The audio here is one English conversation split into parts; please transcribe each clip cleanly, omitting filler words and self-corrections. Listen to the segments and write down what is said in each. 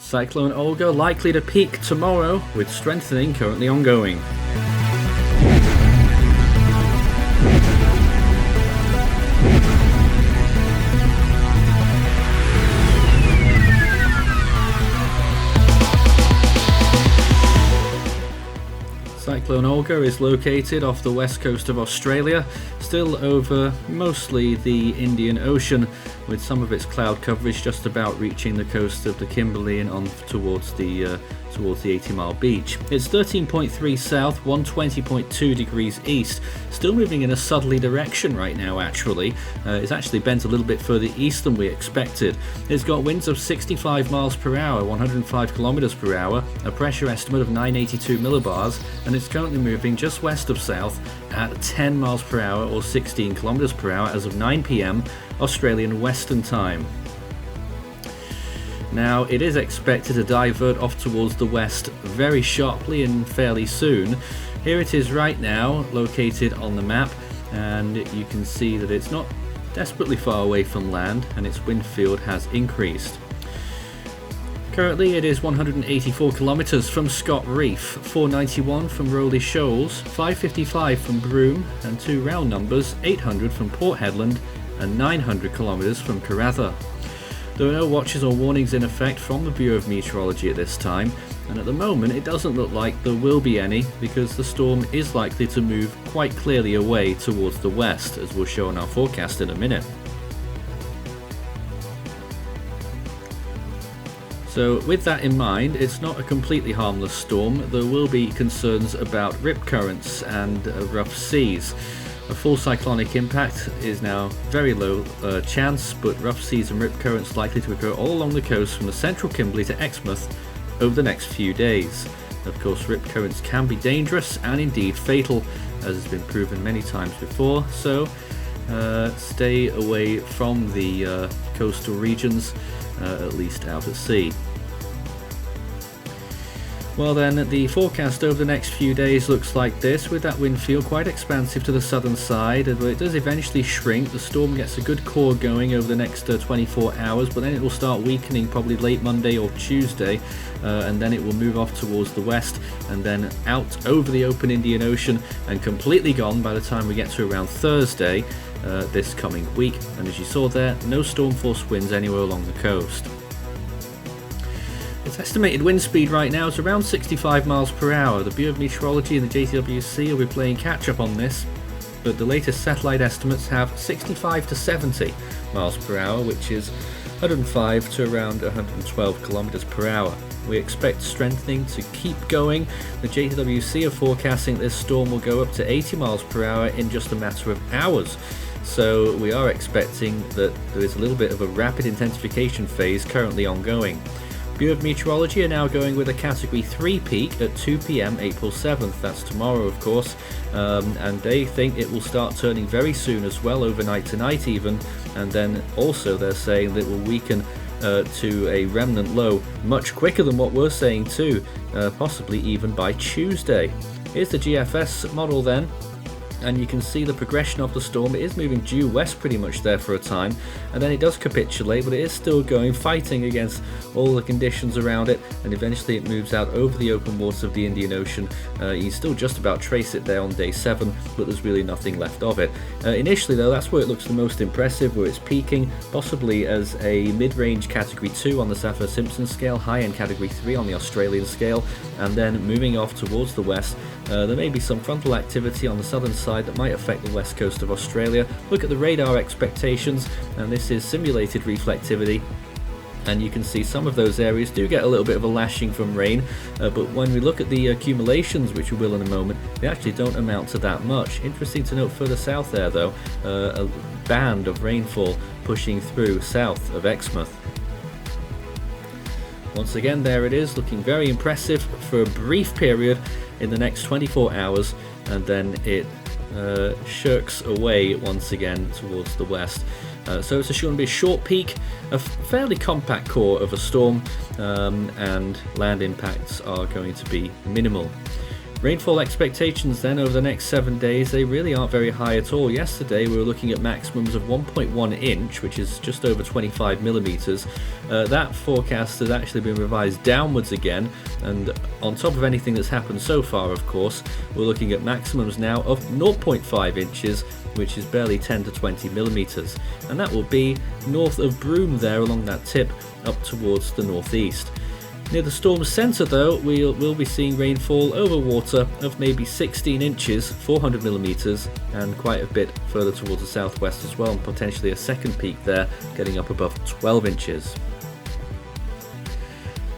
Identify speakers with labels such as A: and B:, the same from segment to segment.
A: Cyclone Olga likely to peak tomorrow, with strengthening currently ongoing. Cyclone Olga is located off the west coast of Australia, still over mostly the Indian Ocean, with some of its cloud coverage just about reaching the coast of the Kimberley and on towards the 80-mile beach. It's 13.3 south, 120.2 degrees east, still moving in a southerly direction right now actually. It's actually bent a little bit further east than we expected. It's got winds of 65 miles per hour, 105 kilometers per hour, a pressure estimate of 982 millibars, and it's currently moving just west of south at 10 miles per hour or 16 kilometers per hour as of 9 p.m. Australian Western Time. Now, it is expected to divert off towards the west very sharply and fairly soon. Here it is right now, located on the map, and you can see that it's not desperately far away from land, and its wind field has increased. Currently, it is 184 kilometres from Scott Reef, 491 from Rowley Shoals, 555 from Broome, and two round numbers, 800 from Port Hedland and 900 kilometres from Karratha. There are no watches or warnings in effect from the Bureau of Meteorology at this time, and at the moment it doesn't look like there will be any, because the storm is likely to move quite clearly away towards the west, as we'll show in our forecast in a minute. So with that in mind, it's not a completely harmless storm. There will be concerns about rip currents and rough seas. A full cyclonic impact is now very low chance, but rough seas and rip currents likely to occur all along the coast from the central Kimberley to Exmouth over the next few days. Of course, rip currents can be dangerous and indeed fatal, as has been proven many times before, so stay away from the coastal regions, at least out at sea. Well then, the forecast over the next few days looks like this, with that wind field quite expansive to the southern side, but it does eventually shrink. The storm gets a good core going over the next 24 hours, but then it will start weakening probably late Monday or Tuesday, and then it will move off towards the west and then out over the open Indian Ocean and completely gone by the time we get to around Thursday this coming week. And as you saw there, no storm force winds anywhere along the coast. Its estimated wind speed right now is around 65 miles per hour. The Bureau of Meteorology and the JTWC will be playing catch up on this, but the latest satellite estimates have 65 to 70 miles per hour, which is 105 to around 112 kilometers per hour. We expect strengthening to keep going. The JTWC are forecasting this storm will go up to 80 miles per hour in just a matter of hours. So we are expecting that there is a little bit of a rapid intensification phase currently ongoing. Bureau of Meteorology are now going with a Category 3 peak at 2 p.m. April 7th, that's tomorrow of course, and they think it will start turning very soon as well, overnight tonight even, and then also they're saying that it will weaken to a remnant low much quicker than what we're saying too, possibly even by Tuesday. Here's the GFS model then. And you can see the progression of the storm. It is moving due west pretty much there for a time, and then it does capitulate, but it is still going, fighting against all the conditions around it, and eventually it moves out over the open waters of the Indian Ocean. You can still just about trace it there on day 7, but there's really nothing left of it. Initially though, that's where it looks the most impressive, where it's peaking, possibly as a mid-range Category 2 on the Saffir Simpson scale, high-end Category 3 on the Australian scale, and then moving off towards the west. There may be some frontal activity on the southern side that might affect the west coast of Australia. Look at the radar expectations, and this is simulated reflectivity, and you can see some of those areas do get a little bit of a lashing from rain, but when we look at the accumulations, which we will in a moment, they actually don't amount to that much. Interesting to note further south there though, a band of rainfall pushing through south of Exmouth. Once again, there it is, looking very impressive for a brief period in the next 24 hours, and then it shirks away once again towards the west. So it's going to be a short peak, a fairly compact core of a storm, and land impacts are going to be minimal. Rainfall expectations then over the next 7 days, they really aren't very high at all. Yesterday we were looking at maximums of 1.1 inch, which is just over 25 millimeters. That forecast has actually been revised downwards again, and on top of anything that's happened so far, of course, we're looking at maximums now of 0.5 inches, which is barely 10 to 20 millimeters, and that will be north of Broome there along that tip up towards the northeast. Near the storm's centre though, we'll be seeing rainfall over water of maybe 16 inches, 400 millimetres, and quite a bit further towards the southwest as well, and potentially a second peak there getting up above 12 inches.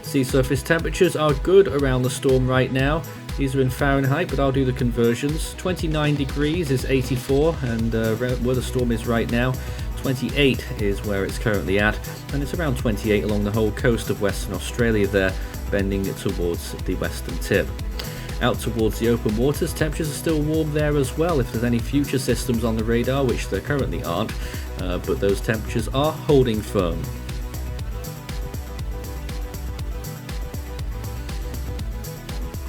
A: Sea surface temperatures are good around the storm right now. These are in Fahrenheit, but I'll do the conversions. 29 degrees is 84, and where the storm is right now, 28 is where it's currently at, and it's around 28 along the whole coast of Western Australia there, bending towards the western tip. Out towards the open waters, temperatures are still warm there as well if there's any future systems on the radar, which there currently aren't, but those temperatures are holding firm.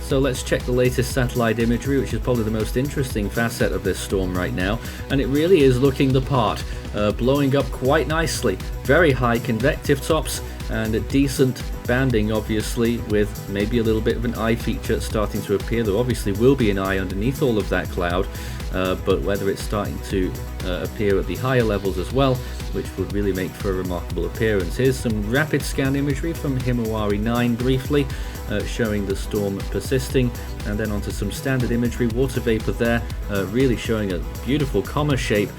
A: So let's check the latest satellite imagery, which is probably the most interesting facet of this storm right now, and it really is looking the part, blowing up quite nicely. Very high convective tops and a decent banding, obviously, with maybe a little bit of an eye feature starting to appear. There obviously will be an eye underneath all of that cloud, but whether it's starting to appear at the higher levels as well, which would really make for a remarkable appearance. Here's some rapid scan imagery from Himawari 9 briefly, showing the storm persisting, and then onto some standard imagery, water vapor there, really showing a beautiful comma shape,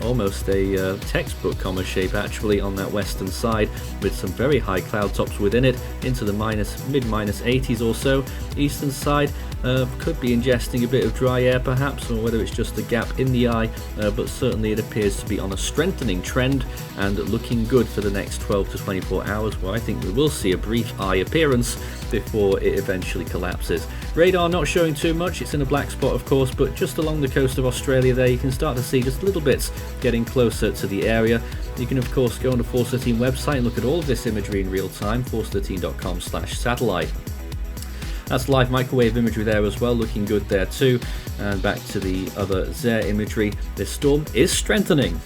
A: almost a textbook comma shape actually on that western side, with some very high cloud tops within it into the mid-minus 80s or so. Eastern side could be ingesting a bit of dry air perhaps, or whether it's just a gap in the eye, but certainly it appears to be on a strengthening trend and looking good for the next 12 to 24 hours, where I think we will see a brief eye appearance before it eventually collapses. Radar not showing too much, it's in a black spot of course, but just along the coast of Australia there you can start to see just little bits getting closer to the area. You can of course go on the Force 13 website and look at all of this imagery in real time, force13.com/satellite. That's live microwave imagery there as well, looking good there too. And back to the other ZER imagery, this storm is strengthening.